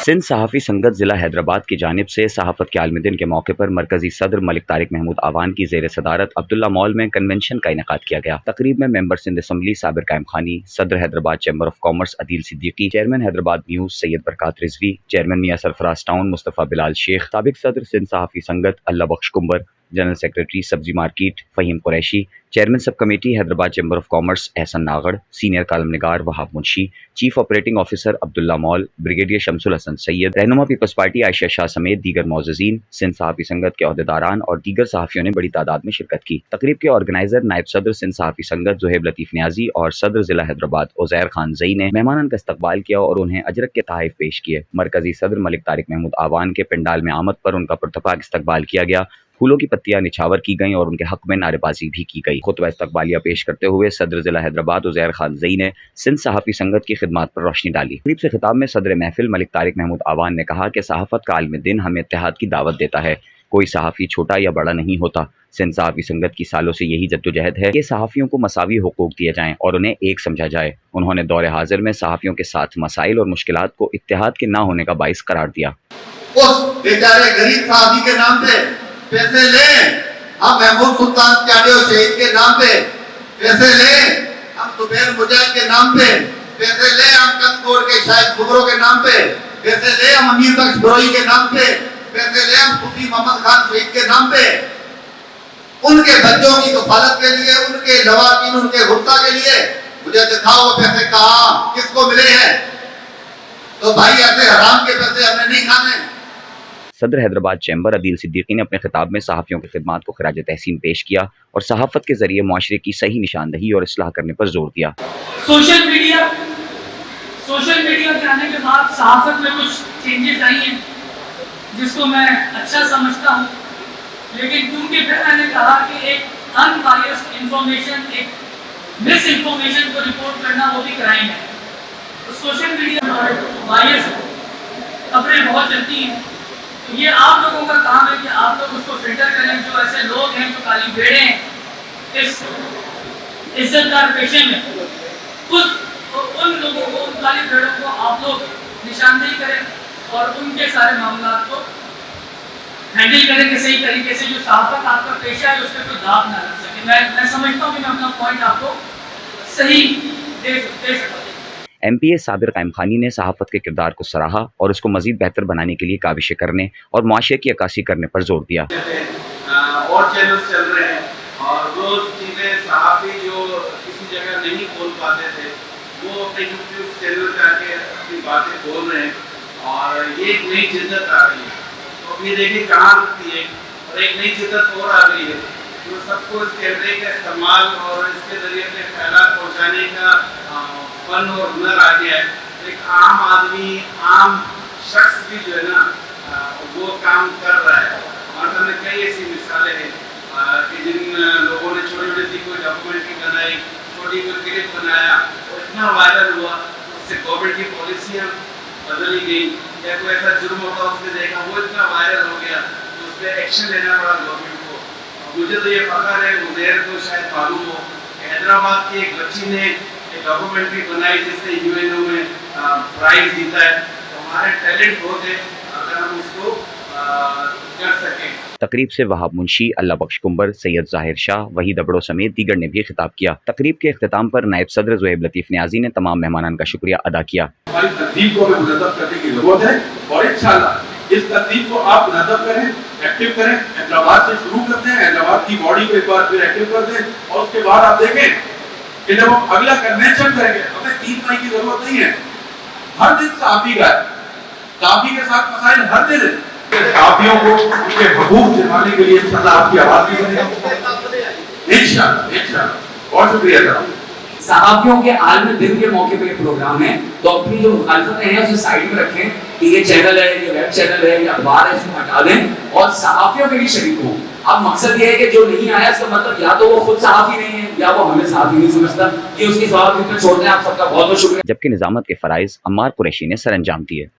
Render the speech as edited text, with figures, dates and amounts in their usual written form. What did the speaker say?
सिंध सहाफ़ी संगत ज़िला हैदराबाद की जानिब से सहाफ़त के आलमी दिन के मौके पर मरकज़ी सदर मलिक तारिक महमूद आवान की ज़ेर सदारत अब्दुल्ला मॉल में कन्वेंशन का इनेकाद किया गया। तकरीब में मेंबर सिंध असम्बली साबिर कायम खानी, सदर Hyderabad chamber of commerce Adeel Siddiqui, chairman Hyderabad news Syed Barkat Rizvi, chairman Mian Sarfaraz town Mustafa Bilal Shaikh, साबिक सदर सिंध सहाफ़ी संगत अल्लाह बख्श कुंबर, जनरल सेक्रेटरी सब्जी market Faheem Qureshi, chairman sub committee Hyderabad chamber of commerce Ahsan Nagar, senior column निगार Wahab Munshi, chief operating officer Abdullah mall, brigadier Shamsul Hasan Syed, रहनुमा पीपल्स पार्टी आयशा शाह समेत दीगर मौजूदीन, सिंध सहाफ़ी संगत के अहदेदारान और दीगर सहाफ़ियों ने बड़ी तादाद में शिरकत की। तकरीब के ऑर्गेनाइजर नायब सदर सिंध सहाफ़ी संगत ज़ुहैब लतीफ़ न्याजी और सदर ज़िला हैदराबाद उज़ैर खान ज़ई ने मेहमानन का इस्तकबाल किया और उन्हें अजरक के तोहफ़े पेश किए। मरकज़ी सदर मलिक तारिक महमूद आवान के पंडाल में आमद पर उनका पुरतपाक इस्तकबाल किया गया। फूलों की पत्तियां निछावर की गईं और उनके हक में नारेबाजी भी की गई। खुतबा इस्तकबालिया पेश करते हुए सदर ज़िला हैदराबाद उज़ैर खान ज़ई ने सिंध सहाफ़ी संगत की खिदमत पर रोशनी डाली। तकरीब से खिताब में सदर महफिल मलिक तारिक महमूद आवान ने कहा कि सहाफ़त का आलमी दिन हमें इत्तेहाद की दावत देता है। कोई सहाफ़ी छोटा या बड़ा नहीं होता। सिंध सहाफ़ी संगत की सालों से यही जद्दोजहद है कि सहाफ़ियों को मसावी हुकूक दिए जाएं और उन्हें एक समझा जाए। उन्होंने दौर हाजिर में सहाफ़ियों के साथ मसाइल और मुश्किलात को इत्तेहाद के ना होने का बाइस करार दिया। उस बेचारे गरीब सहाफ़ी के नाम पे पैसे लें, हम महमूद सुल्तान चाडियो शहीद के नाम पे पैसे लें, हम जुबैर मुजाहिद के नाम पे पैसे लें, हम कंदकोट के शाहिद कुबरो के नाम पे पैसे लें, हम अमीर बख्श बरोई के नाम पे पैसे लें, हम सूफी मोहम्मद खान शहीद के नाम पे उनके बच्चों की कफालत के लिए, उनके लवाकिन, उनके गुस्सा के लिए मुझे दिखाओ वो पैसे कहाँ किसको मिले हैं। तो भाई ऐसे हराम के पैसे हमने नहीं खाने। सदर हैदराबाद चैम्बर अदील सिद्दीकी ने अपने खिताब में सहाफ़ियों की खिदमत को खिराज तहसीन पेश किया और सहाफ़त के जरिए मुआशरे की सही निशानदही और इस्लाह करने पर जोर दिया। सोशल मीडिया के आने के बाद सहाफ़त में कुछ चेंजेस आई हैं जिसको मैं अच्छा समझता हूँ, लेकिन क्योंकि फिर मैंने कहा कि एक अनबायस्ड इंफॉर्मेशन, एक मिस इंफॉर्मेशन को रिपोर्ट करना वो भी क्राइम है। तो सोशल मीडिया बायस खबरें बहुत चलती हैं, तो ये आप लोगों का काम है कि आप लोग उसको फिल्टर करें। जो ऐसे लोग हैं जो काली भेड़े हैं इस इज्जतदार पेशे में, उन लोगों को, उन काली भेड़ों को आप लोग निशानदेही करें और उनके सारे मामला को हैंडल करें कि सही तरीके से जो सहाफ़त आपका पेशा है उसमें कोई दाग ना लग सके। मैं समझता हूँ कि मैं अपना पॉइंट आपको सही दे सकता हूँ। MPA साबिर कायम खानी ने सहाफ़त के किरदार को सराहा और उसको मज़ीद बेहतर बनाने के लिए काविशें करने और मुआशरे की अक्कासी करने पर जोर दिया। और चैनल्स चल रहे हैं और वो चीज़ें सहाफ़ी जो किसी जगह नहीं बोल पाते थे वो अपने यूट्यूब चैनल पे आके अपनी बातें बोल रहे हैं और ये एक नई जिद्दत आ रही है। तो अभी देखिए कहाँ रुकती है और एक नई जिद्दत और आ रही है। तो सबको इस कैमरे का इस्तेमाल और इसके ज़रिए अपने ख्यालात पहुँचाने का फन और हुनर आ गया है। एक आम आदमी, आम शख्स भी जो है ना वो काम कर रहा है। हमारे सामने कई ऐसी मिसालें हैं कि जिन लोगों ने छोटी छोटी सी कोई डॉक्यूमेंट्री बनाई, छोटी कोई क्लिप बनाया और इतना वायरल हुआ, उससे गवर्नमेंट की पॉलिसियाँ बदली गई या कोई ऐसा जुर्म होता उसने देखा वो इतना वायरल हो गया तो उस पर एक्शन लेना पड़ा गवर्नमेंट को। मुझे तो ये फ़ख्र है, उज़ैर को शायद मालूम हो, हैदराबाद की एक बच्ची ने एक डॉक्यूमेंट्री बनाई जिससे UNO में प्राइज जीता है। तो हमारे टैलेंट बहुत है अगर हम उसको कर सकें। तकरीब से वहाब मुंशी, अल्लाह बख्श कुंबर, सैयद ज़ाहिर शाह, वहीद अबड़ो समेत दीगर ने भी खिताब किया। तकरीब के इख्तिताम पर नायब सदर ज़ुहैब लतीफ़ न्याजी ने तमाम मेहमानान का शुक्रिया अदा किया। हमारी तहजीब को हमें मुनज़्ज़म करने की ज़रूरत है और इंशाअल्लाह इस तहजीब को आप मुनज़्ज़म करें, एक्टिव करें। हैदराबाद से शुरू करते हैं, हैदराबाद की बॉडी को एक बार फिर एक्टिव कर दें और उसके बाद आप देखें कि जब हम अगला कन्वेंशन करेंगे हमें 3 मई की जरूरत नहीं है। हर दिन सहाफ़ी का है, सहाफ़ी के साथ मसाइल हर दिन है। सहाफ़ियों को उनके हकूक़ दिलाने के लिए इंशाअल्लाह आपकी आवाज़ भी बनेगी इंशाअल्लाह। बहुत शुक्रिया जनाब। सहाफ़ियों के आलमी दिन के मौके पे प्रोग्राम है, तो अपनी जो मुखालफतें हैं उसे साइड में रखें कि ये चैनल है, ये वेब चैनल है, ये अखबार है, इसको हटा दें और सहाफ़ियों में भी शरीक हों। अब मकसद ये है कि जो नहीं आया इसका मतलब या तो वो खुद सहाफ़ी नहीं है या वो हमें सहाफ़ी नहीं समझता। ये उसकी सवाल छोड़ते हैं। आप सबका बहुत बहुत शुक्रिया। जबकि निज़ामत के फ़राइज़ अम्मार कुरैशी ने सर अंजाम दिए।